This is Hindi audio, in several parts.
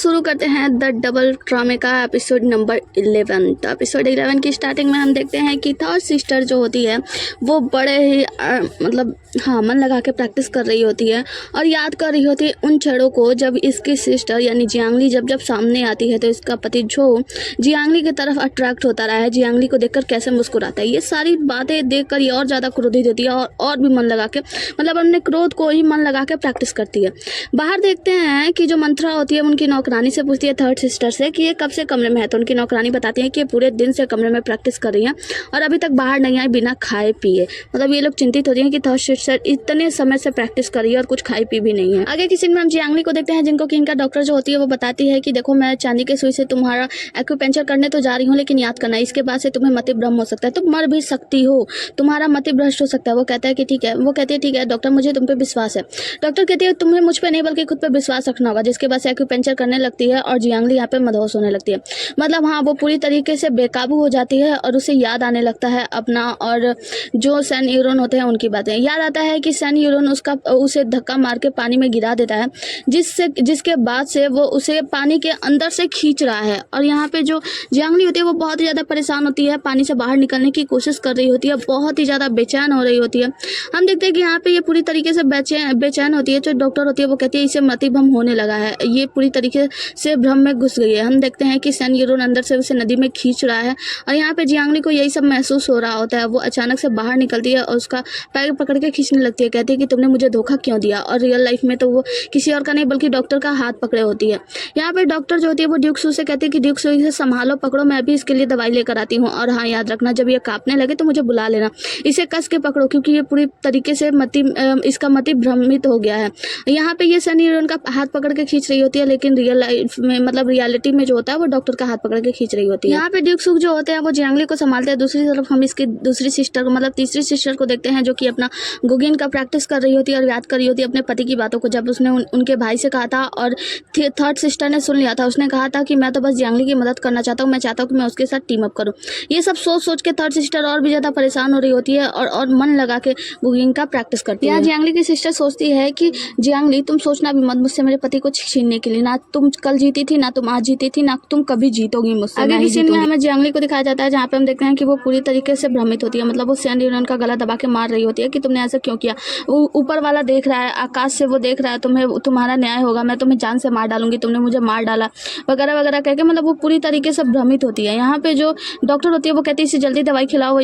शुरू करते हैं द डबल ड्रामे का एपिसोड नंबर 11। तो एपिसोड 11 की स्टार्टिंग में हम देखते हैं कि थर्ड सिस्टर जो होती है वो बड़े ही मन लगा के प्रैक्टिस कर रही होती है और याद कर रही होती है उन क्षणों को जब इसकी सिस्टर यानी जियांगली जब सामने आती है तो इसका पति जो जियांगली की तरफ अट्रैक्ट होता रहा है, जियांगली को देखकर कैसे मुस्कुराता है। ये सारी बातें देखकर ये और ज़्यादा क्रोधित होती है और भी मन लगा के अपने क्रोध को ही मन लगा के प्रैक्टिस करती है। बाहर देखते हैं कि जो मंत्रा होती है उनकी नौकरानी से पूछती है थर्ड सिस्टर से कि ये कब से कमरे में है, तो उनकी नौकरानी बताती है कि ये पूरे दिन से कमरे में प्रैक्टिस कर रही है और अभी तक बाहर नहीं आई बिना खाए पिए। ये लोग चिंतित होती हैं कि थर्ड सिस्टर इतने समय से प्रैक्टिस कर रही है और कुछ खाई पी भी नहीं है। आगे किसी में हम जियांगली को देखते हैं जिनको कि इनका डॉक्टर जो होती है वो बताती है कि देखो मैं चांदी के सुई से तुम्हारा एक्यूपेंचर करने तो जा रही हूँ, लेकिन याद करना इसके बाद से तुम्हें मति भ्रम हो सकता है, तुम मर भी सकती हो, तुम्हारा मति भ्रष्ट हो सकता है। वो कहता है कि ठीक है, वो कहती है ठीक है डॉक्टर मुझे तुम पे विश्वास है। डॉक्टर कहती है तुम्हें मुझ पे नहीं बल्कि खुद पे विश्वास रखना होगा। जिसके बाद से एक्यूपेंचर करने लगती है और जियांगली यहाँ पे मदहोश होने लगती है। वो पूरी तरीके से बेकाबू हो जाती है और उसे याद आने लगता है अपना और जो सैन यूरोन होते हैं उनकी बातें। याद आता है कि सैन यूरोन उसे धक्का मार के पानी में गिरा देता है, जिसके बाद से वो उसे पानी के अंदर से खींच रहा है। और यहाँ पे जो जियांगली होती है वो बहुत ही ज़्यादा परेशान होती है, पानी से बाहर निकलने की कोशिश कर रही होती है, बहुत ही ज़्यादा बेचैन हो रही होती है। हम देखते हैं कि यहाँ पे ये पूरी तरीके से बेचैन होती है। जो डॉक्टर होती है वो कहती है इसे मतिभ्रम होने लगा है, ये पूरी तरीके से भ्रम में घुस गई है। हम देखते हैं कि सैन यूरोन अंदर से उसे नदी में खींच रहा है और यहाँ पे जियांगली को यही सब महसूस हो रहा होता है। वो अचानक से बाहर निकलती है और उसका पैर पकड़ के खींचने लगती है, कहती है कि तुमने मुझे धोखा क्यों दिया। और रियल लाइफ में तो वो किसी और का नहीं बल्कि डॉक्टर का हाथ पकड़े होती है। यहाँ पे डॉक्टर जो होती है वो ड्यूक सू से कहती है कि ड्यूक सू इसे संभालो, पकड़ो, मैं भी इसके लिए दवाई लेकर आती हूँ। और हाँ याद रखना जब ये कांपने लगे तो मुझे बुला लेना, इसे कस के पकड़ो क्योंकि ये पूरी तरीके से इसका मति भ्रमित हो गया है। यहाँ पे ये सनी यूरोन का हाथ पकड़ के खींच रही होती है, लेकिन रियल लाइफ में रियलिटी में जो होता है वो डॉक्टर का हाथ पकड़ के खींच रही होती है। यहाँ पे ड्यूक सू जो होते हैं वो जियांगली को संभालते हैं। दूसरी तरफ हम इसकी दूसरी सिस्टर को तीसरी सिस्टर को देखते हैं जो कि अपना गुगिन का प्रैक्टिस कर रही होती है और याद कर रही होती है अपने पति की बातों को। जब उसने उनके भाई से कहा था और थर्ड सिस्टर ने सुन लिया था, उसने कहा था कि मैं तो बस जियांगली की मदद करना चाहता हूँ, मैं चाहता हूँ कि मैं उसके साथ टीम अप करूँ। ये सब सोच के थर्ड सिस्टर और भी ज़्यादा परेशान हो रही होती है और मन लगा के गुगिन का प्रैक्टिस करती है। जियांगली की सिस्टर सोचती है कि जियांगली तुम सोचना भी मत मुझसे मेरे पति को छीनने के लिए, ना तुम कल जीती थी, ना तुम आज जीती थी, ना तुम कभी जीतोगी मुझसे। आगे की सीन में हमें जियांगली को दिखाया जाता है जहाँ पे हम देखते हैं कि वो पूरी तरीके से भ्रमित होती है। वो सैन यूरोन का गला दबा के मार रही होती है कि तुमने ऐसा क्यों किया, ऊपर वाला देख रहा है, आकाश से वो देख रहा है, तुम्हारा न्याय होगा, मैं तुम्हें जान से मार डालूंगी, तुमने मुझे मार डाला वगैरह वगैरह कह के वो पूरी तरीके से भ्रमित होती है। यहाँ पे जो डॉक्टर होती है वो कहती है इसे जल्दी दवाई खिलाओ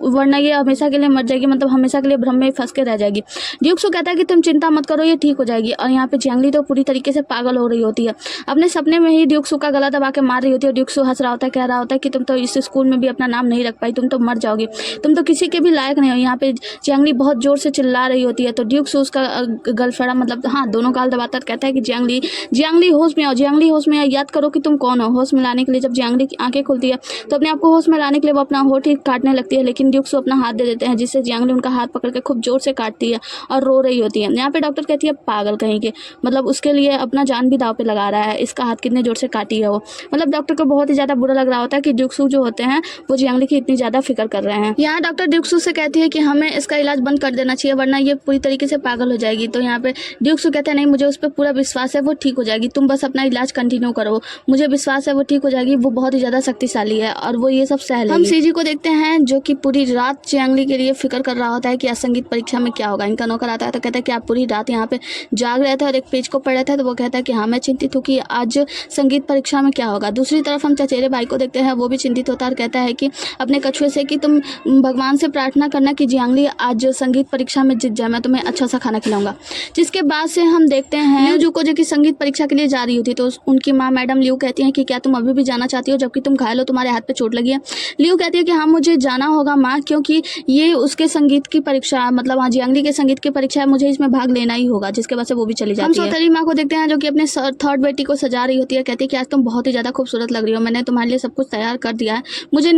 वरना ये हमेशा के लिए मर जाएगी, हमेशा के लिए भ्रम में फंस के रह जाएगी। ड्यूक सू कहता है कि तुम चिंता मत करो, ये ठीक हो जाएगी। और यहाँ पे जियांगली तो पूरी तरीके से पागल हो रही होती है, अपने सपने में ही ड्यूक सू का गला दबा के मार रही होती है। ड्यूक सू हंस रहा होता है, कह रहा होता है कि तुम तो इस स्कूल में भी अपना नाम नहीं रख पाई, तुम तो मर जाओगी, तुम तो किसी के भी लायक नहीं हो। यहाँ पे जियांगली बहुत जोर से चिल्ला रही होती है तो ड्यूक सू उसका गर्लफ्रेंड दोनों गाल दबाता कहता है कि जियांगली होश में आओ, जियांगली होश में आओ, याद करो कि तुम कौन हो। होश में लाने के लिए जब जियांगली की आंखें खुलती है तो अपने आप को होश में लाने के लिए वो अपना होठ ही काटने लगती है, लेकिन ड्यूक सू अपना हाथ दे देते हैं जिससे जियांगली उनका हाथ पकड़ के खूब जोर से काटती है और रो रही होती है। यहाँ पे डॉक्टर कहती है पागल कहीं के, उसके लिए अपना जान भी दाव पे लगा रहा है, इसका हाथ कितने जोर से काटी है वो। डॉक्टर को बहुत ही ज्यादा बुरा लग रहा होता है कि ड्यूक सू जो होते हैं वो जियांगली की इतनी ज्यादा फिक्र कर रहे हैं। यहाँ डॉक्टर ड्यूक सू से कहती है कि हमें इसका इलाज बंद कर देना चाहिए वरना ये पूरी तरीके से पागल हो जाएगी। तो यहाँ पे ड्यूक सू कहते हैं नहीं, मुझे उस पर पूरा विश्वास है, वो ठीक हो जाएगी, तुम बस अपना इलाज कंटिन्यू करो, मुझे विश्वास है वो ठीक हो जाएगी, वो बहुत ही ज्यादा शक्तिशाली है और वो ये सब सह लेगी। हम सीजी को देखते हैं जो कि पूरी रात जियांगली के लिए फिक्र कर रहा होता है कि आज संगीत परीक्षा में क्या होगा। इनका नौकर आता है तो कहता है कि आप पूरी रात यहाँ पे जाग रहे थे और एक पेज को पढ़ रहे थे। तो वो कहता है कि हाँ मैं चिंतित हूँ कि आज संगीत परीक्षा में क्या होगा। दूसरी तरफ हम चचेरे भाई को देखते हैं, वो भी चिंतित होता है और कहता है कि अपने कछुए से कि तुम भगवान से प्रार्थना करना कि जियांगली आज संगीत परीक्षा में जीत जाए, मैं तुम्हें अच्छा सा खाना खिलाऊंगा। जिसके बाद से हम देखते हैं लियू जुको जो कि संगीत परीक्षा के लिए जा रही होती तो उनकी माँ मैडम लियू कहती हैं कि क्या तुम अभी भी जाना चाहती हो जबकि तुम घायल हो, तुम्हारे हाथ पे चोट लगी है। लियू कहती है कि हाँ मुझे जाना होगा माँ, क्योंकि ये उसके संगीत की परीक्षा है, जियांगली के संगीत की परीक्षा है, मुझे इसमें भाग लेना ही होगा। जिसके बाद से वो भी चली जाती है। हम सौतेली माँ को देखते हैं जो कि अपने थर्ड बेटी को सजा रही होती है, कहती है कि आज तुम बहुत ही ज्यादा खूबसूरत लग रही हो, मैंने तुम्हारे लिए सब कुछ तैयार कर दिया है, मुझे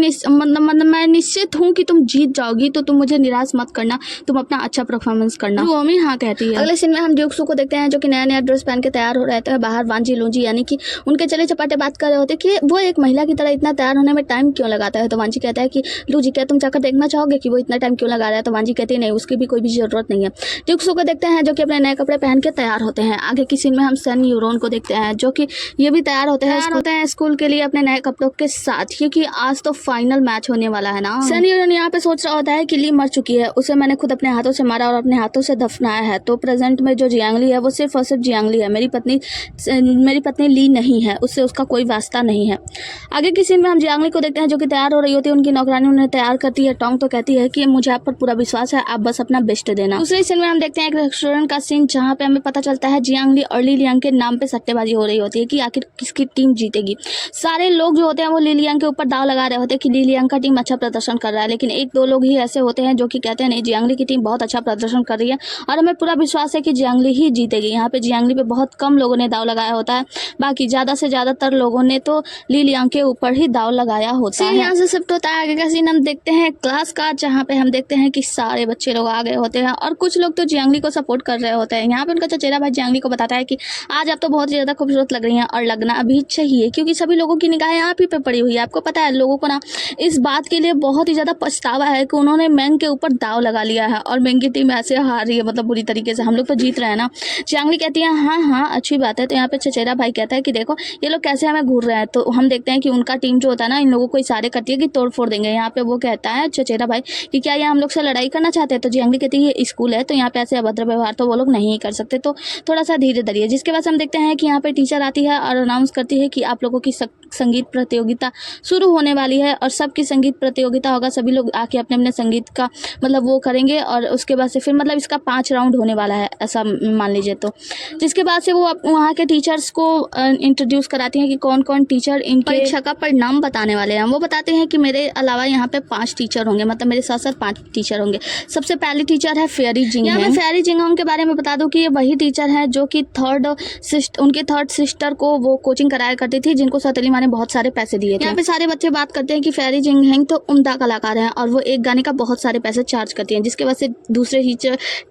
मैं निश्चित हूँ कि तुम जीत जाओगी, तो तुम मुझे निराश मत करना, तुम अपना अच्छा परफॉर्मेंस करना। वो भी हाँ कहती है। अगले सीन में हम ड्यूक सू को देखते हैं जो कि नया ड्रेस पहन के तैयार हो रहते हैं बाहर वांजी लूंजी यानी कि उनके चले चपाटे बात कर रहे होते कि वो एक महिला की तरह इतना तैयार होने में टाइम क्यों लगाता है। तो वांजी कहता है कि लूजी क्या तुम जाकर देखना चाहोगे कि वो इतना टाइम क्यों लगा रहा है। तो वांजी कहती है नहीं, उसकी भी कोई भी जरूरत नहीं है। ड्यूक सू को देखते हैं जो कि अपने नए कपड़े पहन के तैयार होते हैं। आगे की सीन में हम सैन यूरोन को देखते हैं जो कि ये भी तैयार होते हैं स्कूल के लिए अपने नए कपड़ों के साथ, क्योंकि आज तो फाइनल मैच होने वाला है ना। सन यूरन यहाँ पे सोच रहा होता है कि ली मर चुकी है, उसे मैंने खुद अपने हाथों से मारा और अपने हाथों से दफनाया है, तो प्रेजेंट में जो जियांगली है वो सिर्फ और सिर्फ जियांगली है, मेरी पत्नी ली नहीं है, उससे उसका कोई वास्ता नहीं है। आगे की सीन में हम जियांगली को देखते हैं जो कि तैयार हो रही होती है, उनकी नौकरानी उन्हें तैयार करती है। टोंग तो कहती है कि मुझे आप पर पूरा विश्वास है, आप बस अपना बेस्ट देना। दूसरे सीन में हम देखते हैं एक रेस्टोरेंट का सीन जहाँ पे हमें पता चलता है जियांगली और ली लियांग के नाम पे सट्टेबाजी हो रही होती है कि आखिर किसकी टीम जीतेगी। सारे लोग जो होते हैं वो ली लियांग के ऊपर दाव लगा रहे होते हैं कि ली लियांग का टीम अच्छा प्रदर्शन कर रहा है, लेकिन एक दो लोग ही ऐसे होते हैं जो कि कहते हैं नहीं, जियांगली की टीम बहुत अच्छा प्रदर्शन कर रही है और हमें पूरा विश्वास है कि जियांगली ही जीतेगी। यहाँ पे जियांगली पे बहुत कम लोगों ने दाव लगाया होता है, बाकी ज़्यादा से ज़्यादातर लोगों ने तो ली लियांग के ऊपर ही दाव लगाया होता है। यहाँ से शिफ्ट होता है आगे का सीन, हम देखते हैं क्लास का, जहाँ पे हम देखते हैं कि सारे बच्चे लोग आ गए होते हैं और कुछ लोग तो जियांगली को सपोर्ट कर रहे होते हैं। यहाँ पे उनका चचेरा भाई जियांगली को बताता है कि आज आप तो बहुत ज़्यादा खूबसूरत लग रही हैं और लगना अभी चाहिए, क्योंकि सभी लोगों की निगाहें आप ही पे पड़ी हुई है। आपको पता है लोगों को ना इस बात के लिए बहुत ही ज़्यादा पछतावा है कि उन्होंने मैंग के ऊपर दाव लगा लिया है और मैंग की टीम ऐसे हार रही है, मतलब बुरी तरीके से, हम लोग तो जीत रहे हैं ना। जियांगली कहती है हाँ हाँ अच्छी बात है। तो यहाँ पे चचेरा भाई कहता है कि देखो ये लोग कैसे हमें घूर रहे हैं, तो हम देखते हैं कि उनका टीम जो होता है ना इन लोगों को इशारे करती है कि तोड़ फोड़ देंगे। यहाँ पे वो कहता है चचेरा भाई कि क्या ये हम लोग से लड़ाई करना चाहते हैं, तो जियांगली कहती है ये स्कूल है तो यहाँ पे ऐसे अभद्र व्यवहार तो वो लोग नहीं कर सकते, तो थोड़ा सा धीरे धीरे। जिसके बाद हम देखते हैं कि यहाँ पे टीचर आती है और अनाउंस करती है कि आप लोगों की संगीत प्रतियोगिता शुरू होने वाली है और सबकी संगीत प्रतियोगिता होगा, सभी लोग आके अपने अपने संगीत का मतलब वो करेंगे और उसके बाद से फिर मतलब इसका 5 राउंड होने वाला है ऐसा मान लीजिए। तो जिसके बाद से वो वहाँ के टीचर्स को इंट्रोड्यूस कराती हैं कि कौन कौन टीचर इनके परीक्षा का परिणाम बताने वाले हैं। वो बताते हैं कि मेरे अलावा यहाँ पे 5 टीचर होंगे, मतलब मेरे साथ साथ 5 टीचर होंगे। सबसे पहली टीचर है फेयरी जिंगहोंग। मैं फेयरी जिंगहोंग के बारे में बता दूं कि ये वही टीचर है जो कि उनके थर्ड सिस्टर को वो कोचिंग कराया करती थी, जिनको सौतेली माँ ने बहुत सारे पैसे दिए थे। यहाँ पे सारे बच्चे बात करते हैं कि फेयरी जिंगहोंग तो उम्दा कलाकार हैं और वो एक गाने का बहुत सारे पैसे चार्ज करती हैं, जिसके वजह से दूसरे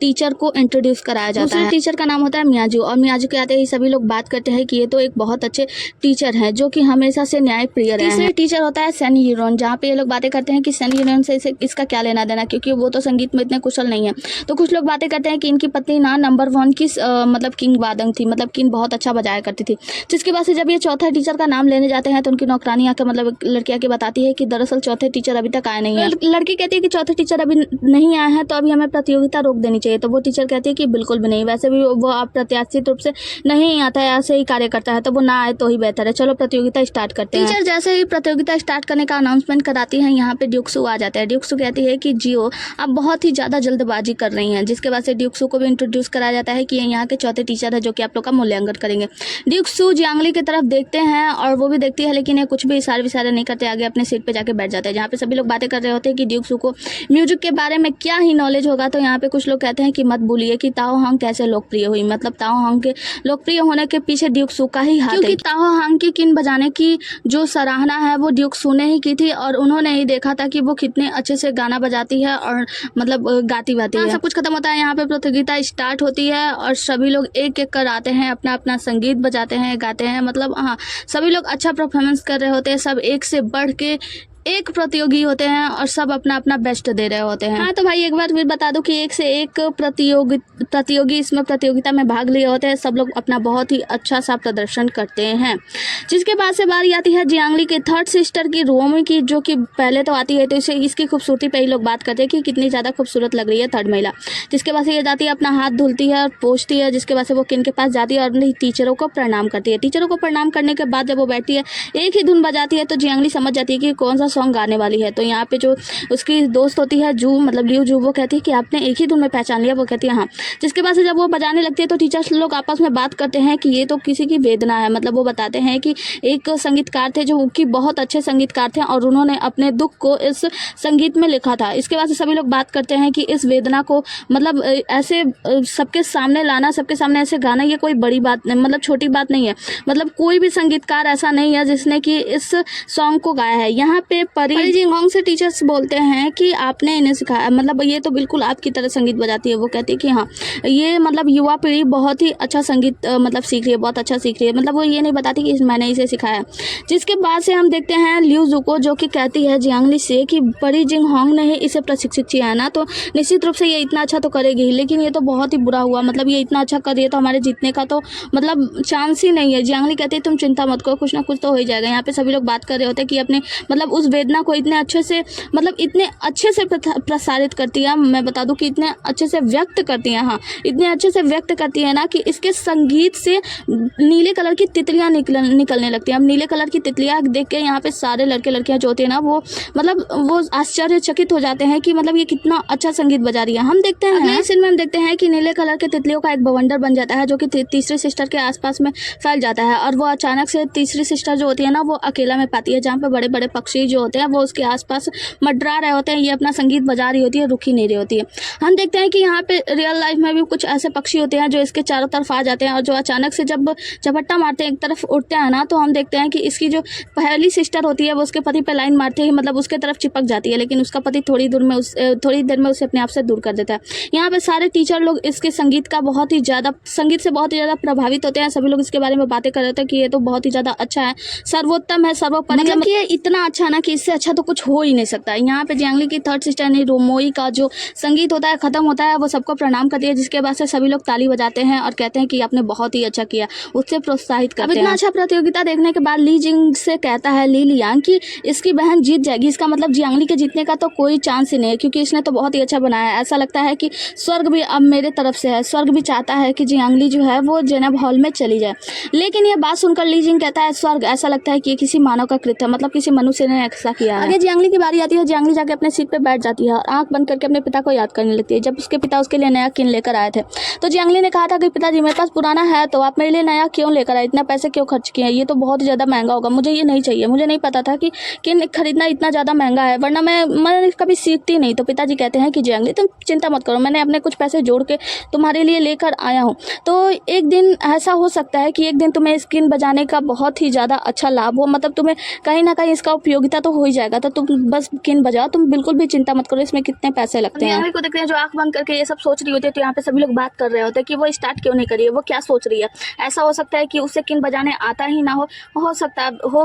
टीचर को इंट्रोड्यूस कराया जाता है। टीचर का नाम होता है मियाजू और मियाजू के आते ही सभी लोग बात करते हैं कि ये तो एक बहुत अच्छे टीचर हैं जो कि हमेशा से न्याय प्रिय रहे हैं। तीसरे टीचर होता है सन यूरन, जहाँ पे ये लोग बातें करते हैं कि सन यूरन से इसका क्या लेना देना, क्योंकि वो तो संगीत में इतने कुशल नहीं है। तो कुछ लोग बातें करते हैं कि इनकी पत्नी ना नंबर 1 की मतलब किंग वादंग थी, मतलब किंग बहुत अच्छा बजाया करती थी। जिसके बाद से जब ये चौथा टीचर का नाम लेने जाते हैं तो उनकी नौकरानी आकर मतलब लड़की आके बताती है कि दरअसल चौथे टीचर अभी तक आए नहीं है। लड़की कहती है कि चौथे टीचर अभी नहीं आए हैं तो अभी हमें प्रतियोगिता रोक देनी चाहिए। तो वो टीचर कहती है कि बिल्कुल भी नहीं, वैसे भी वो अप्रत्याशित रूप से नहीं आता है, ऐसे ही कार्य करता है, तो वो ना आए तो ही बेहतर है, चलो प्रतियोगिता स्टार्ट करते हैं। टीचर जैसे ही प्रतियोगिता स्टार्ट करने का अनाउंसमेंट कराती है, यहाँ पे ड्यूक्सू आ जाता है। ड्यूक्सू कहती है कि जियो आप बहुत ही ज़्यादा जल्दबाजी कर रही हैं। जिसके बाद से ड्यूक्सू को भी इंट्रोड्यूस कराया जाता है कि ये यहाँ के चौथे टीचर है जो कि आप लोग का मूल्यांकन करेंगे। ड्यूक्सू जियांगली की तरफ देखते हैं और वो भी देखती है, लेकिन ये कुछ भी इशारे नहीं करते, आगे अपने सीट पे जाके बैठ जाते हैं। जहाँ पे सभी लोग बातें कर रहे होते हैं कि ड्यूक्सू को म्यूजिक के बारे में क्या ही नॉलेज होगा। तो यहाँ पे कुछ लोग कहते हैं कि मत भूलिए कि ताओ हांग कैसे लोकप्रिय हुई, मतलब ताओ हांग के लोकप्रिय होने के पीछे ड्यूक्सू का ही हाथ है, क्योंकि ताओ हांग की किन बजाने की जो सराहना है वो ड्यूक्सू ने ही की थी और उन्होंने ही देखा था कि वो कितने अच्छे से गाना बजाती है और मतलब गाती वाती है। सब कुछ खत्म होता है, यहाँ पे प्रतियोगिता स्टार्ट होती है और सभी लोग एक एक कर आते हैं, अपना अपना संगीत बजाते हैं, गाते हैं, मतलब हाँ सभी लोग अच्छा परफॉर्मेंस कर रहे होते हैं, सब एक से बढ़ के एक प्रतियोगी होते हैं और सब अपना अपना बेस्ट दे रहे होते हैं। हाँ तो भाई एक बार फिर बता दूं कि एक से एक प्रतियोगी इसमें प्रतियोगिता में भाग लिए होते हैं, सब लोग अपना बहुत ही अच्छा सा प्रदर्शन करते हैं। जिसके बाद से बारी आती है जियांगली के थर्ड सिस्टर की रोमी की, जो कि पहले तो आती है तो इसे इसकी खूबसूरती पे ही लोग बात करते हैं कि कितनी ज़्यादा खूबसूरत लग रही है थर्ड महिला। जिसके बाद से ये जाती है, अपना हाथ धुलती है और पोंछती है। जिसके बाद से वो किन के पास जाती है और अपने टीचरों को प्रणाम करती है। टीचरों को प्रणाम करने के बाद जब वो बैठती है एक ही धुन बजाती है तो जियांगली समझ जाती है कि कौन सा सॉन्ग गाने वाली है। तो यहाँ पे जो उसकी दोस्त होती है जू, मतलब लियू जू, वो कहती है कि आपने एक ही धुन में पहचान लिया। वो कहती है हाँ। जिसके बाद से जब वो बजाने लगती है तो टीचर्स लोग आपस में बात करते हैं कि ये तो किसी की वेदना है। मतलब वो बताते हैं कि एक संगीतकार थे जो कि बहुत अच्छे संगीतकार थे और उन्होंने अपने दुख को इस संगीत में लिखा था। इसके बाद से सभी लोग बात करते हैं कि इस वेदना को मतलब ऐसे सबके सामने लाना, सबके सामने ऐसे गाना, ये कोई बड़ी बात नहीं, मतलब छोटी बात नहीं है। मतलब कोई भी संगीतकार ऐसा नहीं है जिसने कि इस सॉन्ग को गाया है। यहाँ पे पे परी जिंगहोंग से टीचर्स बोलते हैं कि आपने इन्हें सिखाया, मतलब ये तो बिल्कुल आपकी तरह संगीत बजाती है। वो कहती है कि हाँ, ये मतलब युवा पीढ़ी बहुत ही अच्छा संगीत मतलब सीख रही है, बहुत अच्छा सीख रही है। मतलब वो ये नहीं बताती कि मैंने इसे सिखाया। जिसके बाद से हम देखते हैं लिu ज़ुको, जो कि कहती है जियांगली से कि परी जिंगहोंग ने ही इसे प्रशिक्षित किया है ना, तो निश्चित रूप से ये इतना अच्छा तो करेगी ही, लेकिन ये तो बहुत ही बुरा हुआ। मतलब ये इतना अच्छा कर रही है तो हमारे जीतने का तो मतलब चांस ही नहीं है। जियांगली कहती है तुम चिंता मत करो, कुछ ना कुछ तो हो ही जाएगा। यहाँ पे सभी लोग बात कर रहे होते हैं कि अपने मतलब उस वेदना को इतने अच्छे से मतलब इतने अच्छे से प्रसारित करती है। मैं बता दूं कि इतने अच्छे से व्यक्त करती है, हाँ इतने अच्छे से व्यक्त करती है ना कि इसके संगीत से नीले कलर की तितलियां निकलने लगती हैं। अब नीले कलर की तितलियां देख के यहाँ पे सारे लड़के लड़कियां जो होते हैं ना वो मतलब वो आश्चर्यचकित हो जाते हैं कि मतलब ये कितना अच्छा संगीत बजा रही है। हम देखते हैं अगले सीन में हम देखते हैं कि नीले कलर के तितलियों का एक बवंडर बन जाता है जो कि तीसरी सिस्टर के आसपास में फैल जाता है, और वो अचानक से तीसरी सिस्टर जो होती है ना वो अकेला में पाती है, जहाँ पे बड़े बड़े पक्षी जो होते हैं वो उसके आसपास मंडरा रहे होते हैं। ये अपना संगीत बजा रही होती है, रुक ही नहीं रही होती है। हम देखते हैं कि यहाँ पे रियल लाइफ में भी कुछ ऐसे पक्षी होते हैं जो इसके चारों तरफ आ जाते हैं, और जो अचानक से जब झपट्टा मारते हैं एक तरफ उड़ते हैं ना, तो हम देखते हैं कि इसकी जो पहली सिस्टर होती है वो उसके पति पे लाइन मारते ही मतलब उसके तरफ चिपक जाती है, लेकिन उसका पति थोड़ी देर में उसे अपने आप से दूर कर देता है। यहाँ पे सारे टीचर लोग इसके संगीत से बहुत ही ज़्यादा प्रभावित होते हैं। सभी लोग इसके बारे में बातें कर रहे थे कि ये तो बहुत ही ज़्यादा अच्छा है, सर्वोत्तम है, सर्वोपरि, मतलब कि ये इतना अच्छा ना कि इससे अच्छा तो कुछ हो ही नहीं सकता। यहाँ पे जियांगली की थर्ड सिस्टर ने रोमोई का जो संगीत होता है खत्म होता है, वो सबको प्रणाम करती है, जिसके बाद से सभी लोग ताली बजाते हैं और कहते हैं कि आपने बहुत ही अच्छा किया, उससे प्रोत्साहित करते हैं। इतना अच्छा प्रतियोगिता देखने के बाद ली जिंग से कहता है ली लियांग कि इसकी बहन जीत जाएगी। इसका मतलब जियांगली के जीतने का तो कोई चांस ही नहीं है, क्योंकि इसने तो बहुत ही अच्छा बनाया है। ऐसा लगता है कि स्वर्ग भी अब मेरे तरफ से है, स्वर्ग भी चाहता है कि जियांगली जो है वो जेनब हॉल में चली जाए। लेकिन ये बात सुनकर ली जिंग कहता है स्वर्ग, ऐसा लगता है कि किसी मानव का कृत्य, मतलब किसी मनुष्य ने ऐसा किया है। आगे जियांगली की बारी आती है। जियांगली जाके अपने सीट पे बैठ जाती है और आंख बंद करके अपने पिता को याद करने लगती है। जब उसके पिता उसके लिए नया किन लेकर आए थे तो जियांगली ने कहा था कि पिताजी मेरे पास पुराना है तो आप मेरे लिए नया क्यों लेकर आए, इतना पैसे क्यों खर्च किए, ये तो बहुत ज़्यादा महंगा होगा, मुझे ये नहीं चाहिए। मुझे नहीं पता था कि किन खरीदना इतना ज़्यादा महंगा है, वरना मैं कभी सीखती नहीं। तो पिताजी कहते हैं कि जियांगली तुम चिंता मत करो, मैंने अपने कुछ पैसे जोड़ के तुम्हारे लिए लेकर आया हूँ। तो एक दिन ऐसा हो सकता है कि एक दिन तुम्हें स्किन बजाने का बहुत ही ज़्यादा अच्छा लाभ हो, मतलब तुम्हें कहीं ना कहीं इसका उपयोगिता तो हो ही जाएगा, तो तुम बस स्किन बजाओ, तुम बिल्कुल भी चिंता मत करो इसमें कितने पैसे लगते हैं। जियांगली को देखते हैं जो आंख बंद करके ये सब सोच रही होती है, तो यहाँ पे सभी लोग बात कर रहे होते हैं कि वो स्टार्ट क्यों नहीं करी है, वो क्या सोच रही है। ऐसा हो सकता है कि उसे किन बजाने आता ही ना हो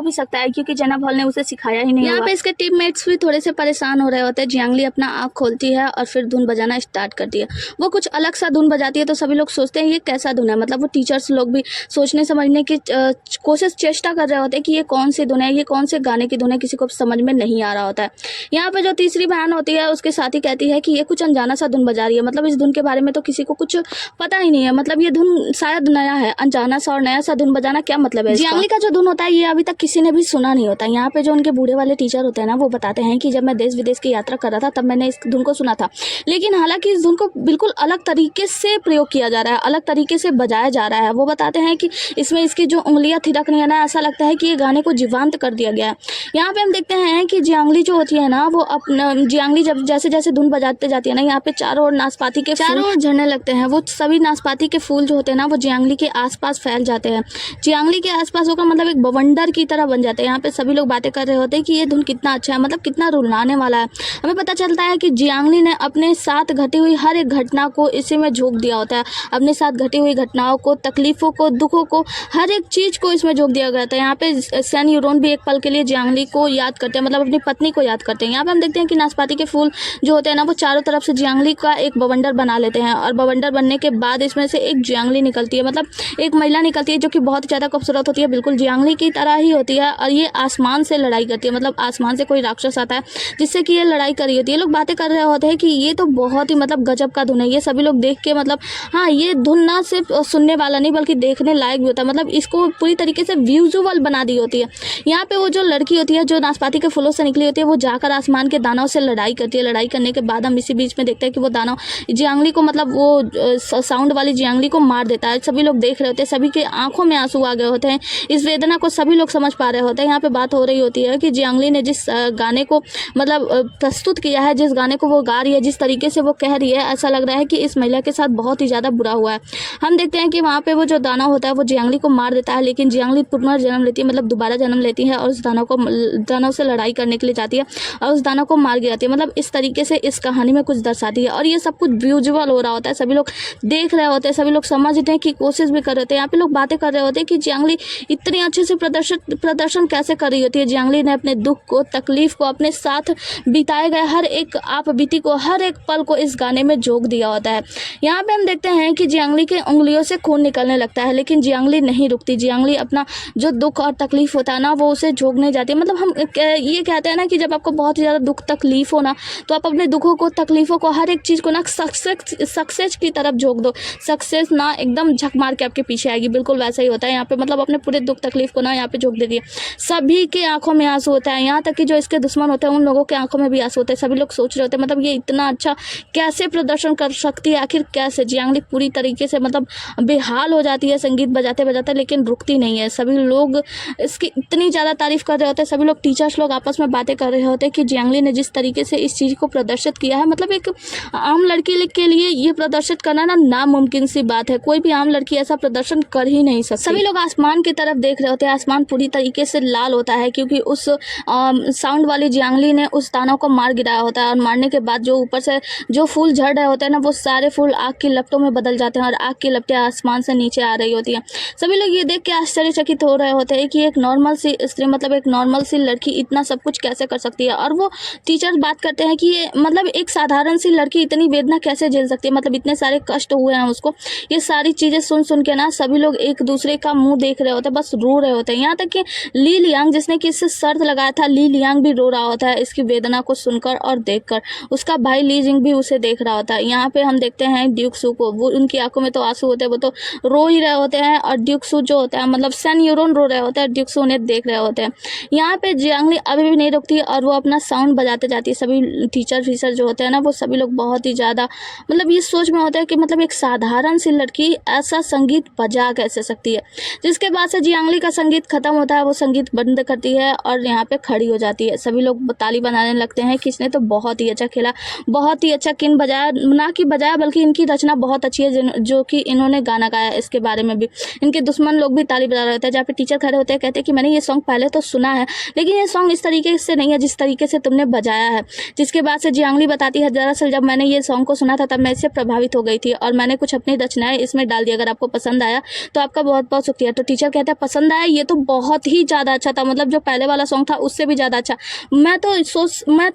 भी सकता है क्योंकि जेनब हॉल ने उसे सिखाया ही नहीं। यहाँ पे इसके टीममेट्स भी थोड़े से परेशान हो रहे होते हैं। जियांगली अपना आँख खोलती है और फिर धुन बजाना स्टार्ट करती है। वो कुछ अलग सा धुन बजाती है, तो सभी लोग सोचते हैं ये कैसा धुन है, मतलब वो टीचर्स लोग भी सोचने समझने की चेष्टा कर रहे होते हैं कि ये कौन सी धुन है, ये कौन से गाने की धुन है, किसी को समझ में नहीं आ रहा होता है। यहाँ पे जो तीसरी बहन होती है उसके साथ ही कहती है कि ये कुछ अनजाना सा धुन बजा रही है, मतलब इस धुन के बारे में तो किसी को कुछ पता ही नहीं है, मतलब ये धुन शायद नया है। अनजाना सा और नया सा धुन बजाना क्या मतलब है। जियांगली का जो धुन होता है ये अभी तक किसी ने भी सुना नहीं होता। यहाँ पे जो उनके बूढ़े वाले टीचर होते हैं ना वो बताते हैं कि जब मैं देश विदेश की यात्रा कर रहा था तब मैंने इस धुन को सुना था, लेकिन हालांकि इस धुन को बिल्कुल अलग तरीके से प्रयोग किया जा रहा है, अलग तरीके से बजाया जा रहा है। वो बताते हैं कि इसमें इसकी जो उंगलियां थिरक रही है ना, ऐसा लगता है कि ये गाने को जीवंत कर दिया गया है। यहाँ पे हम देखते हैं कि जियांगली जो होती है ना वो अपना जियांगली जब जैसे जैसे धुन बजाते जाती है ना, यहाँ पे चारों ओर नाशपाती के चारों ओर झड़ने लगते हैं। वो सभी नाशपाती के फूल जो होते हैं ना वो जियांगली के आसपास फैल जाते हैं। जियांगली के आसपास होकर मतलब एक बवंडर की तरह बन जाते हैं। यहाँ पे सभी लोग बातें कर रहे होते हैं कि ये धुन कितना अच्छा है, मतलब कितना रुलाने वाला है। हमें पता चलता है कि जियांगली ने अपने साथ घटी हुई हर एक घटना को इसी में झोंक दिया होता है। अपने साथ घटी हुई घटनाओं को, तकलीफों को, दुखों को, हर एक चीज को इसमें झोंक दिया गया था। यहाँ पे सैन यूरोन भी एक पल के लिए जियांगली को याद करते हैं, मतलब अपनी पत्नी को याद करते हैं। यहाँ पे हम देखते हैं कि नाशपाती के फूल जो होते हैं ना वो चारों तरफ से जियांगली का एक बवंडर बना लेते हैं, और बवंडर बनने के बाद इसमें से एक जियांगली निकलती है, मतलब एक महिला निकलती है जो कि बहुत ज़्यादा खूबसूरत होती है, बिल्कुल जियांगली की तरह ही होती है। और ये आसमान से लड़ाई करती है, मतलब आसमान से कोई राक्षस आता है जिससे कि ये लड़ाई कर रही होती है। लोग बातें कर रहे होते हैं कि ये तो बहुत ही मतलब गजब का धुन है। ये सभी लोग देख के मतलब हाँ, ये धुन ना सिर्फ सुनने वाला नहीं बल्कि देखने लायक भी होता है, मतलब इसको पूरी तरीके से विजुअल बना दी होती है। यहाँ पे वो जो लड़की होती है जो नाशपाती के फूलों से निकली होती है वो जाकर आसमान के दानों से लड़ाई करती है। लड़ाई करने के बाद हम इसी बीच में देखते हैं कि वो दानव जियांगली को, मतलब वो साउंड वाली जियांगली को मार देता है। सभी लोग देख रहे होते हैं, सभी के आंखों में आंसू आ गए होते हैं। इस वेदना को सभी लोग समझ पा रहे होते हैं। यहाँ पे बात हो रही होती है कि जियांगली ने जिस गाने को मतलब प्रस्तुत किया है, जिस गाने को वो गा रही है, जिस तरीके से वो कह रही है, ऐसा लग रहा है कि इस महिला के साथ बहुत ही ज़्यादा बुरा हुआ है। हम देखते हैं कि वहाँ पे वो जो दानव होता है वो जियांगली को मार देता है, लेकिन जियांगली पुनर्जन्म लेती है, मतलब दोबारा जन्म लेती है और उस दानव दानव से लड़ाई करने के लिए जाती है और उस दानव को मार गिराती है। मतलब इस तरीके से इस कहानी में कुछ दर्शाती है और ये सब कुछ विजुअल हो रहा होता है, सभी लोग देख रहे होते हैं, सभी लोग समझने की कोशिश भी कर रहे होते हैं। यहाँ पे लोग बातें कर रहे होते हैं कि जियांगली इतनी अच्छे से प्रदर्शन कैसे कर रही होती है। जियांगली ने अपने दुख को, तकलीफ को, अपने साथ बिताए गए हर एक आप बीती को, हर एक पल को इस गाने में झोंक दिया होता है। यहाँ पे हम देखते हैं कि जियांगली के उंगलियों से खून निकलने लगता है, लेकिन जियांगली नहीं रुकती। जियांगली अपना जो दुख और तकलीफ होता है ना, वो उसे झोंक नहीं जाती। मतलब हम ये कहते हैं ना कि जब आपको बहुत ही ज़्यादा दुख तकलीफ हो ना, तो आप अपने दुखों को, तकलीफों को, हर एक चीज़ को ना सक्सेस की तरफ झोंक दो। सक्सेस ना एकदम झक मार के आपके पीछे आएगी, बिल्कुल वैसा ही होता है यहाँ पे। मतलब अपने पूरे दुख तकलीफ को ना यहाँ पे झोंक देती है। सभी के आंखों में आंसू होता है, यहाँ तक कि जो इसके दुश्मन होते हैं उन लोगों के आंखों में भी आंसू होते हैं। सभी लोग सोच रहे होते हैं मतलब ये इतना अच्छा कैसे प्रदर्शन कर सकती है, आखिर कैसे। जियांगली पूरी तरीके से मतलब बेहाल हो जाती है संगीत बजाते बजाते, लेकिन रुकती नहीं है। सभी लोग इसकी इतनी ज़्यादा तारीफ कर रहे होते हैं, सभी लोग टीचर्स लोग आपस में बातें कर रहे होते हैं कि जियांगली ने जिस तरीके से इस चीज़ को प्रदर्शित किया है, मतलब एक आम लड़की के लिए ये प्रदर्शित करना ना नामुमकिन सी बात है। कोई भी आम लड़की ऐसा प्रदर्शन कर ही नहीं सकती। सभी लोग आसमान की तरफ देख रहे होते हैं, आसमान पूरी तरीके से लाल होता है क्योंकि उस साउंड वाली जियांगली ने उस दानव को मार गिराया होता है और मारने के बाद जो ऊपर से जो फूल झड़ रहे होते हैं ना, वो सारे फूल आग की लपटों में बदल जाते हैं और आग की लपटें आसमान से नीचे आ रही होती हैं। सभी लोग ये देख के आश्चर्यचकित हो रहे होते हैं कि एक नॉर्मल सी स्त्री, मतलब एक नॉर्मल सी लड़की इतना सब कुछ कैसे कर सकती है। और वो टीचर्स बात करते हैं कि ये मतलब एक साधारण सी लड़की इतनी वेदना कैसे झेल सकती है, मतलब इतने सारे कष्ट हुए हैं उसको। ये सारी चीज़ें सुन के ना सभी लोग एक दूसरे का मुंह देख रहे होते हैं, बस रो रहे होते हैं। यहाँ तक कि ली लियांग, जिसने कि इससे शर्त लगाया था, ली लियांग भी रो रहा होता है इसकी वेदना को सुनकर और देखकर। उसका भाई ली जिंग भी उसे देख रहा होता है। यहाँ पे हम देखते हैं ड्यूक सू को, वो उनकी आंखों में तो आंसू होते हैं, वो तो रो ही रहे होते हैं। और ड्यूक सू जो होता है मतलब सन यूरोन रो रहे होते हैं, ड्यूक सू उन्हें देख रहे होते हैं। यहाँ पे जियांगली अभी भी नहीं रुकती और वो अपना साउंड बजाते जाती है। सभी टीचर जो होते हैं ना, वो सभी लोग बहुत ही ज़्यादा मतलब ये सोच में होता है कि मतलब एक साधारण सी लड़की ऐसा संगीत बजा कैसे सकती है। जिसके बाद से जियांगली का संगीत खत्म होता है, वो संगीत बंद करती है और यहाँ पे खड़ी हो जाती है। सभी लोग ताली बनाने लगते हैं कि इसने तो बहुत ही अच्छा खेला, बहुत ही अच्छा किन बजाया, ना कि बजाया बल्कि इनकी रचना बहुत अच्छी है, जो कि इन्होंने गाना गाया। इसके बारे में भी इनके दुश्मन लोग भी ताली बजा रहे होते हैं। जहाँ पे टीचर खड़े होते हैं, कहते हैं कि मैंने ये सॉन्ग पहले तो सुना है, लेकिन ये सॉन्ग इस तरीके से नहीं है जिस तरीके से तुमने बजाया है। जिसके बाद से जियांगली बताती है, दरअसल जब मैंने ये सॉन्ग को सुना था तब मैं इससे प्रभावित हो गई थी और मैंने कुछ अपनी रचनाएं इसमें डाल दी। अगर आपको पसंद आया तो आपका बहुत बहुत शुक्रिया। तो टीचर कहते हैं पसंद आया, ये तो बहुत ही ज़्यादा अच्छा था, मतलब जो पहले वाला सॉन्ग था उससे भी ज़्यादा अच्छा। मैं तो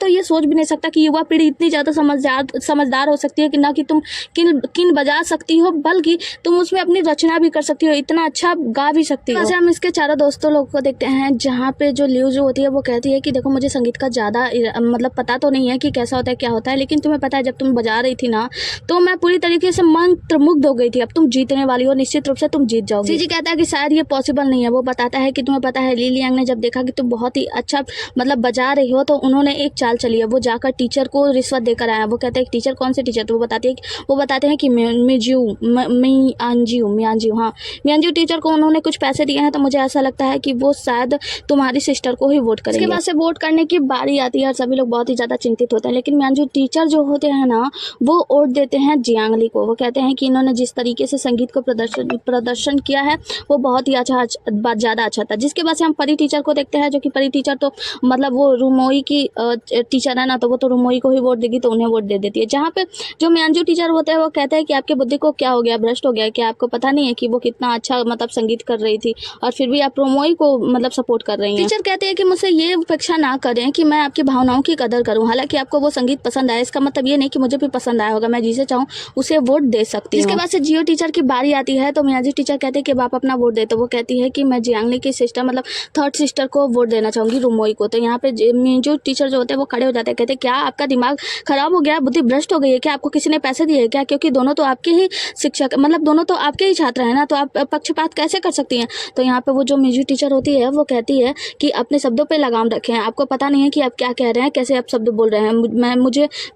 ये सोच भी नहीं सकता कि युवा पीढ़ी इतनी ज़्यादा समझदार हो सकती है कि ना कि तुम किन बजा सकती हो, बल्कि तुम उसमें अपनी रचना भी कर सकती हो, इतना अच्छा गा भी सकती हो। हम इसके चारों दोस्तों लोगों को देखते हैं, जहाँ पे जो ल्यू जो होती है वो कहती है कि देखो मुझे संगीत का ज़्यादा मतलब पता तो नहीं है कि कैसा होता है क्या होता है, लेकिन तुम्हें पता है जब तुम बजा रही थी ना तो मैं पूरी तरीके से मंत्रमुग्ध हो गई थी। अब तुम जीतने वाली हो, निश्चित रूप से तुम जीत जाओगी। सीजी कहता है कि शायद ये पॉसिबल नहीं है। वो बताता है कि तुम्हें पता है ली लियांग ने जब देखा कि तुम बहुत ही अच्छा मतलब बजा रही हो तो उन्होंने एक चाल चली है, वो जाकर टीचर को रिश्वत देकर आया। वो कहते हैं टीचर कौन से टीचर, तो वो बताते हैं कि मियांजियो टीचर को उन्होंने कुछ पैसे दिए हैं, तो मुझे ऐसा लगता है कि वो शायद तुम्हारी सिस्टर को ही वोट करेंगे। इसके बाद से वोट करने की बारी आती है और सभी लोग बहुत ही ज़्यादा चिंतित होते हैं, लेकिन मियांजियो टीचर जो होते हैं ना वो वोट देते हैं जियांगली को। वो कहते हैं कि इन्होंने जिस तरीके से संगीत को प्रदर्शन किया है वो बहुत ही अच्छा ज़्यादा अच्छा था। जिसके बाद से हम परी टीचर को देखते हैं, जो कि परी टीचर तो मतलब वो रुमोई की टीचर है ना, तो वो तो रुमोई को ही वोट देगी, तो उन्हें वोट दे देती है। जहाँ पे जो मियांजियो टीचर होते हैं वो कहते हैं कि आपके बुद्धि को क्या हो गया, भ्रष्ट हो गया, क्या आपको पता नहीं है कि वो कितना अच्छा मतलब संगीत कर रही थी और फिर भी आप रुमोई को मतलब सपोर्ट कर रही हैं। टीचर कहते हैं कि मुझसे ये अपेक्षा ना करें कि मैं आपकी भावनाओं की कदर करूँ, हालांकि आपको वो संगीत पसंद आया इसका मतलब ये नहीं कि मुझे भी पसंद आया होगा, मैं जिसे चाहूँ उसे वोट दे सकती हूँ। इसके बाद से जियो टीचर की बारी आती है, तो मियांजियो टीचर कहते हैं कि आप अपना वोट दे, तो वो कहती है कि मैं जियांगली की सिस्टर मतलब थर्ड सिस्टर को वोट देना चाहूँगी, रुमोई को। तो यहाँ पे मियांजियो टीचर जो होते हैं वो खड़े हो जाते हैं, कहते हैं क्या आपका दिमाग खराब हो गया, बुद्धि भ्रष्ट हो गई है क्या, आपको किसी ने पैसे दिए क्या, क्योंकि दोनों तो आपके ही शिक्षक मतलब दोनों तो आपके ही छात्र हैं ना, तो आप पक्षपात कैसे कर सकती हैं। तो यहाँ पे वो जो मियांजियो टीचर होती है वो कहती है कि अपने शब्दों पे लगाम रखें, आपको पता नहीं है कि आप क्या कह रहे हैं, कैसे आप शब्द बोल रहे हैं,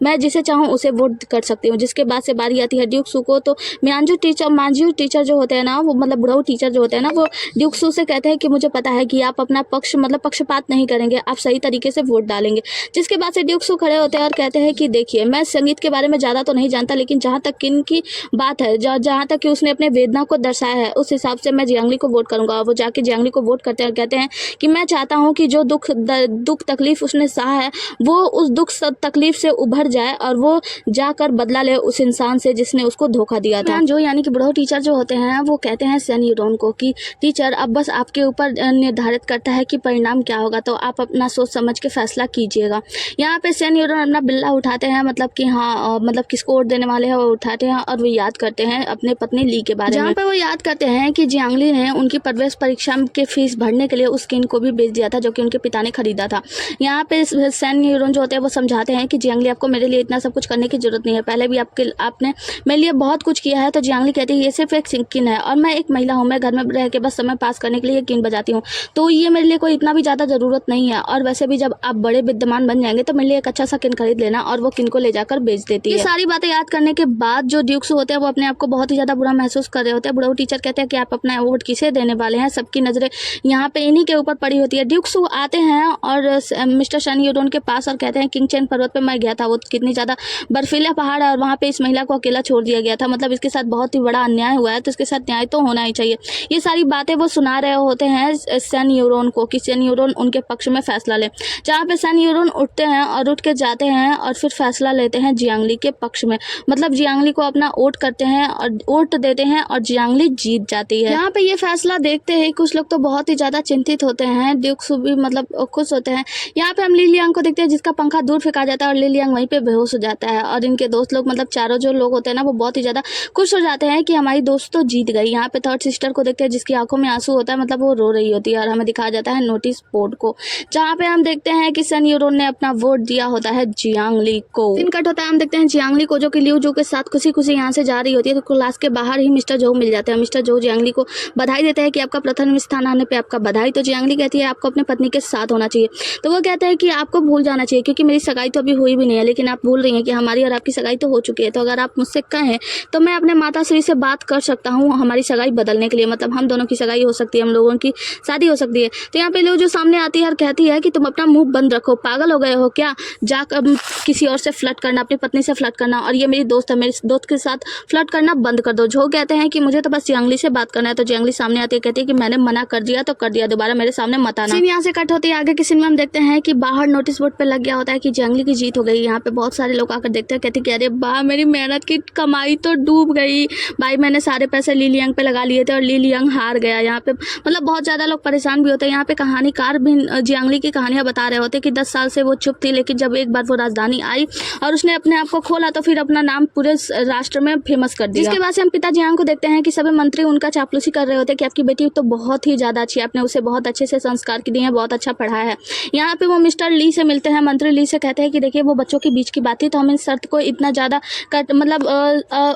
मैं जिसे चाहूँ उसे वोट कर सकती हूँ। जिसके बाद से बारी आती है ड्यूक सू को, तो मांजियो टीचर जो होते हैं ना वो मतलब बुढ़ऊ टीचर जो होते हैं ना वो ड्यूक सू से कहते हैं कि मुझे पता है कि आप अपना पक्ष मतलब पक्षपात नहीं करेंगे, आप सही तरीके से वोट डालेंगे। जिसके बाद से ड्यूक सू खड़े होते हैं और कहते हैं कि देखिए मैं संगीत के बारे में ज़्यादा तो नहीं जानता, लेकिन जहाँ तक किनकी बात है, जहाँ तक कि उसने अपने वेदना को दर्शाया है उस हिसाब से मैं जियांगली को वोट करूँगा। वो जाके जियांगली को वोट करते हैं और कहते हैं कि मैं चाहता हूँ कि जो दुख तकलीफ उसने सहा है वो उस दुख तकलीफ से उभर जाए और वो जाकर बदला ले उस इंसान से जिसने उसको धोखा दिया था। जो यानी कि बुढ़ऊ टीचर जो होते हैं वो कहते हैं सन यूरोन को कि टीचर अब बस आपके ऊपर निर्धारित करता है कि परिणाम क्या होगा, तो आप अपना सोच समझ के फैसला कीजिएगा। यहाँ पे सन यूरोन अपना बिल्ला उठाते हैं, मतलब कि हाँ मतलब किसको वोट देने वाले हैं वो उठाते हैं और वो याद करते हैं अपने पत्नी ली के बारे में, जहाँ पे वो याद करते हैं कि जियांगली ने उनकी प्रवेश परीक्षा के फीस भरने के लिए उस स्किन को भी बेच दिया था जो कि उनके पिता ने खरीदा था। यहाँ पे सन यूरोन जो होते हैं वो समझाते हैं कि जियांगली आपको मेरे लिए इतना सब कुछ करने की जरूरत नहीं है, पहले भी आपने मेरे लिए बहुत कुछ किया है। तो जियांगली कहती है ये सिर्फ एक स्किन है और मैं एक महिला हूँ, मैं घर में रह के बस समय पास करने के लिए कीन बजाती हूँ, तो ये मेरे लिए कोई इतना भी ज़्यादा ज़रूरत नहीं है। और वैसे भी जब आप बड़े विद्यमान बन जाएंगे तो मेरे लिए एक अच्छा सा किन खरीद लेना, और वो किन को ले जाकर बेच देती है। ये सारी बातें याद करने के बाद जो ड्यूक्स होते हैं वो अपने आप को बहुत ही ज़्यादा बुरा महसूस कर रहे होते हैं। बुढ़ऊ टीचर कहते हैं कि आप अपना वोट किसे देने वाले हैं, सबकी नज़रें यहाँ पे इन्हीं के ऊपर पड़ी होती है। ड्यूक्स आते हैं और मिस्टर सन यूरोन के पास और कहते हैं किंग चैन पर्वत पे मैं गया था, वो कितनी ज़्यादा बर्फीला पहाड़ है और वहाँ पे इस महिला को अकेला छोड़ दिया गया था, मतलब इसके साथ बहुत ही बड़ा अन्याय हुआ है, तो इसके साथ न्याय तो होना ही चाहिए। ये सारी बातें वो सुना रहे होते हैं सन यूरोन को कि सन यूरोन उनके पक्ष में फैसला ले, जहाँ पे सन यूरोन उठते हैं और उठ के जाते हैं और फिर फैसला लेते हैं जियांगली के पक्ष में, मतलब जियांगली को अपना वोट करते हैं और वोट देते हैं और जियांगली जीत जाती है। यहाँ पे ये फैसला देखते हैं कुछ लोग तो बहुत ही ज़्यादा चिंतित होते हैं, ड्यूक्स भी मतलब खुश होते हैं। यहाँ पे हम ली लियांग को देखते हैं जिसका पंखा दूर फेंका जाता है और ली लियांग वहीं पे बेहोश हो जाता है, और इनके दोस्त लोग मतलब चारों जो लोग होते हैं ना वो बहुत ही ज़्यादा खुश हो जाते हैं कि हमारी दोस्त तो जीत गई। यहाँ पे थर्ड सिस्टर को देखते हैं जिसकी आंखों में आंसू होता है, मतलब वो रो रही होती है, और हमें दिखाया जाता है नोटिस बोर्ड को जहाँ पे हम देखते हैं कि सन यूरोन ने अपना वोट दिया होता है जियांगली को। सीन कट होता है, हम देखते हैं जियांगली को जो कि लियू जो के साथ खुशी खुशी यहाँ से जा रही होती है, तो क्लास के बाहर ही मिस्टर जो मिल जाते हैं। मिस्टर जो जियांगली को बधाई देते हैं कि आपका प्रथम स्थान आने पे आपका बधाई। तो जियांगली कहती है आपको अपने पत्नी के साथ होना चाहिए, तो वो कहते हैं कि आपको भूल जाना चाहिए क्योंकि मेरी सगाई तो अभी हुई भी नहीं है, लेकिन आप भूल रही हैं कि हमारी और आपकी सगाई तो हो चुकी है, तो अगर आप मुझसे कहें तो मैं अपने माता श्री से बात कर सकता हूँ हमारी सगाई बदलने के लिए, मतलब हम दोनों की सगाई हो सकती है, हम लोगों की शादी हो सकती है। तो यहाँ पे लोग जो सामने आती है और कहती है कि तुम अपना मुंह बंद रखो, पागल हो गए हो क्या, जाकर किसी और से फ्लर्ट करना, अपनी पत्नी से फ्लर्ट करना, और ये मेरी दोस्त है, मेरे दोस्त के साथ फ्लर्ट करना बंद कर दो। जो कहते हैं कि मुझे तो बस जियांगली से बात करना है, तो जियांगली सामने आती है, कहती है कि मैंने मना कर दिया तो कर दिया, दोबारा मेरे सामने मत आना। सीन यहाँ से कट होती है, आगे की सीन में हम देखते हैं कि बाहर नोटिस बोर्ड पे लग गया होता है कि जियांगली की जीत हो गई। यहाँ पे बहुत सारे लोग आकर देखते हैं, कहते हैं कि अरे वाह मेरी मेहनत की कमाई तो डूब गई भाई, मैंने सारे पैसे ली लियांग पे लगा लिए थे और ली लियांग हार गया। यहाँ पे मतलब बहुत ज़्यादा लोग परेशान भी होते हैं। यहाँ पे कहानीकार भी जियांगली की कहानियाँ बता रहे होते हैं कि 10 साल से वो चुप थी, लेकिन जब एक बार वो राजधानी आई और उसने अपने आप को खोला तो फिर अपना नाम पूरे राष्ट्र में फेमस कर दिया। जिसके बाद से हम पिता जियांग को देखते हैं कि सभी मंत्री उनका चापलूसी कर रहे होते हैं कि आपकी बेटी तो बहुत ही ज़्यादा अच्छी है, आपने उसे बहुत अच्छे से संस्कार दिए हैं, बहुत अच्छा पढ़ाया है। यहाँ पे वो मिस्टर ली से मिलते हैं, मंत्री ली से कहते हैं कि देखिए वो बच्चों के बीच की बात थी, तो हम इस शर्त को इतना ज़्यादा मतलब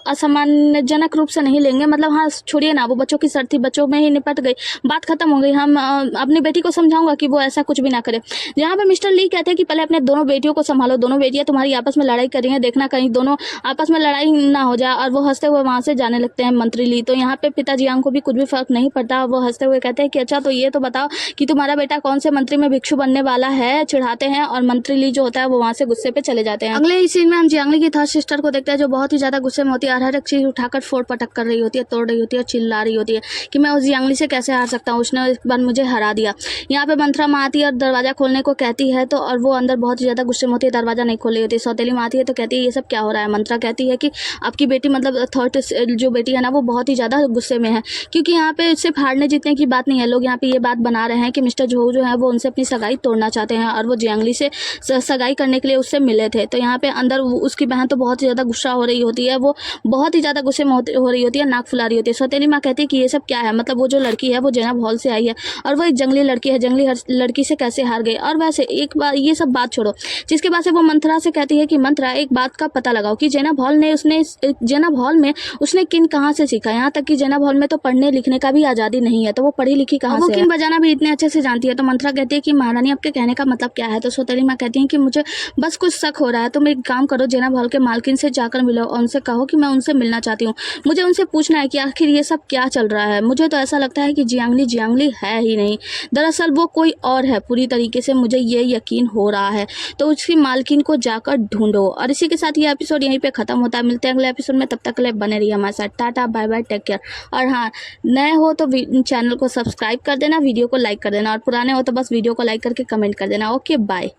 असम्मानजनक रूप से नहीं लेंगे, मतलब हाँ छोड़िए ना, वो बच्चों की शर्त थी, बच्चों में ही निपट गई, बात खत्म हो गई, हम अपनी बेटी को समझाऊंगा कि वो ऐसा कुछ भी ना करे। यहाँ पे मिस्टर ली कहते हैं कि पहले अपने दोनों बेटियों को संभालो, दोनों बेटियां तुम्हारी आपस में लड़ाई कर रही हैं, देखना कहीं दोनों आपस में लड़ाई ना हो जाए, और वो हंसते हुए वहाँ से जाने लगते हैं मंत्री ली। तो यहाँ पे पिता जियांग को भी कुछ भी फर्क नहीं पड़ता, वो हंसते हुए कहते हैं कि अच्छा तो ये तो बताओ कि तुम्हारा बेटा कौन से मंत्री में भिक्षु बनने वाला है, चिढ़ाते हैं, और मंत्री ली जो होता है वो वहाँ से गुस्से पे चले जाते हैं। अगले ही सीन में हम जियांगली की थर्ड सिस्टर को देखते हैं जो बहुत ही ज्यादा गुस्से में होती है, हर एक चीज उठाकर फोड़ पटक कर रही होती है, तोड़ रही होती है, चिल्ला रही होती है कि मैं उस जियांगली से कैसे हार सकता हूँ, उसने एक बार मुझे हरा दिया। यहाँ पे मंत्रा माँ आती है और दरवाजा खोलने को कहती है, तो और वो अंदर बहुत ही ज्यादा गुस्से में होती है, दरवाजा नहीं खोल रही होती। सौतेली माँ आती है तो कहती है ये सब क्या हो रहा है। मंत्रा कहती है कि आपकी बेटी मतलब थर्ड जो बेटी है ना वो बहुत ही ज्यादा गुस्से में है, क्योंकि यहाँ पे सिर्फ हारने जीतने की बात नहीं है, लोग यहाँ पे ये बात बना रहे हैं कि मिस्टर जो है वो उनसे अपनी सगाई तोड़ना चाहते हैं और वो जियांगली से सगाई करने के लिए उससे मिले थे। तो यहाँ पे अंदर उसकी बहन तो बहुत ही ज़्यादा गुस्सा हो रही होती है, वो बहुत ही ज़्यादा गुस्से में हो रही होती है, नाक फुला रही होती है। सौतेली माँ कहती है कि ये सब क्या है, मतलब वो जो लड़की है वो जेनब हॉल से आई है और वो एक जंगली लड़की है, जंगली लड़की से कैसे हार गई। और वैसे एक बार ये सब बात छोड़ो, जिसके बाद से वो मंत्रा से कहती है कि मंत्रा एक बात का पता लगाओ कि जेनब हॉल में उसने किन कहाँ से सीखा, यहाँ तक कि जेनब हॉल में तो पढ़ने लिखने का भी आज़ादी नहीं है, तो वो पढ़ी लिखी कहाँ से है, वो किन बजाना भी इतने अच्छे से जानती है। तो मंत्रा कहती है कि महारानी आपके कहने का मतलब क्या है। तो सौतेली माँ कहती है कि मुझे बस कुछ शक हो रहा है, तुम एक काम करो, जेनब हॉल के मालकिन से जाकर मिलो और उनसे कहो कि मैं उनसे मिलना चाहती हूँ, मुझे उनसे पूछना है कि आखिर ये सब क्या चल रहा है। मुझे तो ऐसा लगता है कि जियांगली है ही नहीं, दरअसल वो कोई और है, पूरी तरीके से मुझे ये यकीन हो रहा है। तो उसकी मालकिन को जाकर ढूंढो। और इसी के साथ ये एपिसोड यहीं पे खत्म होता है। मिलते हैं अगले एपिसोड में, तब तक के लिए बने रहिए हमारे साथ। Tata bye bye, take care. और हाँ, नए हो तो चैनल को सब्सक्राइब कर देना, वीडियो को लाइक कर देना, और पुराने हो तो बस वीडियो को लाइक करके कमेंट कर देना। Okay bye.